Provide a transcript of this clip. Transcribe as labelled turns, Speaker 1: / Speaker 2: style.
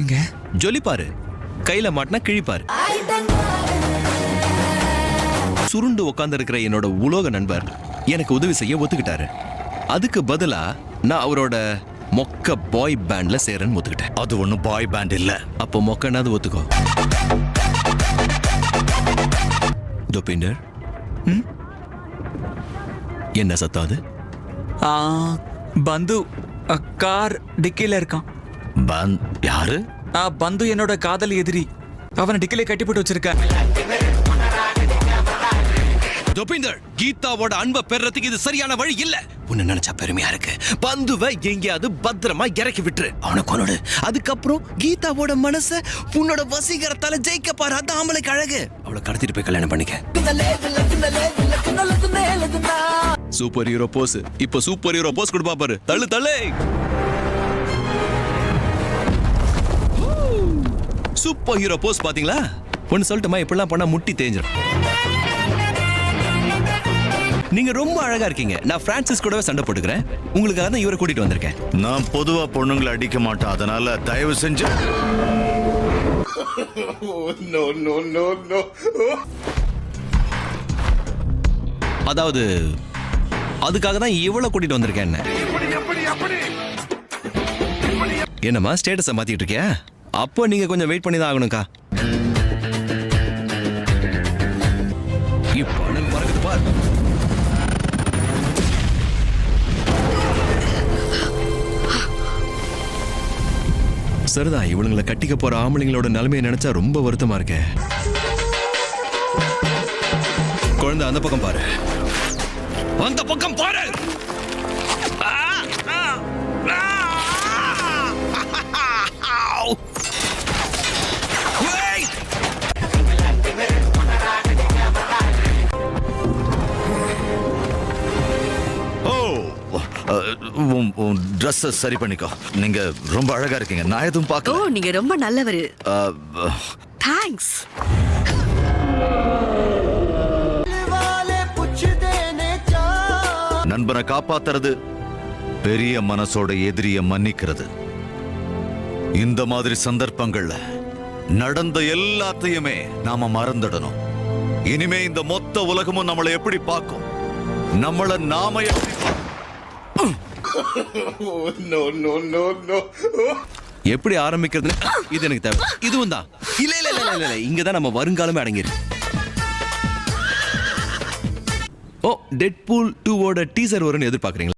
Speaker 1: இங்க
Speaker 2: ஜொலிப்பாரு, கையில மாட்டினா கிழிப்பாரு. சுருண்டு உட்கார்ந்து இருக்கிற என்னோட உலோக நண்பர் எனக்கு உதவி செய்ய ஒத்துக்கிட்டாரு. அதுக்கு பதிலா நான் அவரோட மொக்க பாய் பேண்ட்ல சேரன்னு ஒத்துக்கிட்டேன்.
Speaker 3: அது ஒண்ணும் பாய் பேண்ட் இல்ல.
Speaker 2: அப்போ மொக்கனாவது ஒத்துக்கோ. தோபிண்டர், என்ன சத்தம் அது?
Speaker 1: பந்து கார் டிக்கில இருக்கான்.
Speaker 3: யாரு?
Speaker 1: பந்து என்னோட காதல் எதிரி. அவனை டிக்கில கட்டி போட்டு வச்சிருக்க.
Speaker 2: தோபிண்டர், கீதாவோட அன்பை பெறறதுக்கு இது சரியான வழி இல்ல. உன்னை நினைச்சா பெருமையா இருக்கு. பந்துவை எங்கேயாவது பத்திரமா இறக்கி விட்டுரு, அவனை கொன்னுடு. அதுக்கப்புறம் கீதாவோட மனச உன்னோட வசீகரத்தால ஜெயிக்க பாரு. அது ஆம்பளைக்கு அழகு. அவளை கடத்திட்டு போய் கல்யாணம் பண்ணிக்க. Super hero pose. இப்ப சூப்பர் ஹீரோ போஸ் கொடுப்பா பாரு. தள்ளு தள்ளு. சூப்பர் ஹீரோ போஸ் பாத்தீங்களா? ஒன்னு சொல்லட்டுமா, இப்படிலாம் பண்ணா முட்டி தேஞ்சிடும். நீங்க ரொம்ப அழகா இருக்கீங்க. நான் பிரான்சிஸ் கூடவே சண்டை போட்டுக்கிறேன். உங்களுக்காக தான் இவரை கூட்டிட்டு வந்திருக்கேன்.
Speaker 3: நான் பொதுவா பொண்ணுங்களை அடிக்க மாட்டேன். அதனால தயவு செஞ்சு
Speaker 2: அதாவது அதுக்காக தான் இவளை கூட்டிட்டு வந்திருக்கேன். என்னம்மா ஸ்டேட்டஸை மாத்திட்டு இருக்கியா? அப்போ நீங்க கொஞ்சம் வெயிட் பண்ணி தான் ஆகணும்க்கா. இப்போ பறக்குது பார். சரிதான், இவளுங்களை கட்டிக்க போற ஆம்பளைங்களோட நிலைமையை நினைச்சா ரொம்ப வருத்தமா இருக்க. குழந்தை அந்த பக்கம் பாரு, அந்த பக்கம் பாரு.
Speaker 3: ட்ரெஸ் சரி பண்ணிக்கோ. நீங்க ரொம்ப அழகா இருக்கீங்க. நான் எதுவும் பார்க்கல.
Speaker 4: ஓ, நீங்க ரொம்ப நல்லவரு. தேங்க்ஸ்.
Speaker 3: நண்பனை காப்பாத்துறது பெரிய மனசோட எதிரிய மன்னிக்கிறது. இந்த மாதிரி சந்தர்ப்பங்கள்ல நடந்த எல்லாத்தையுமே நாம மறந்துடணும். இனிமே இந்த மொத்த உலகமும் நம்மளை எப்படி பார்க்கும், நம்மள நாம எப்படி
Speaker 2: எப்படி ஆரம்பிக்கிறது இது எனக்கு தேவை. இதுவும் தான். இல்ல இல்ல இல்ல இல்ல, இங்கதான் நம்ம வருங்காலமே அடங்கிருக்கு. ஓ, டெட்பூல் 2 ஓட டீசர் வரும்னு எதிர்பார்க்கறீங்களா?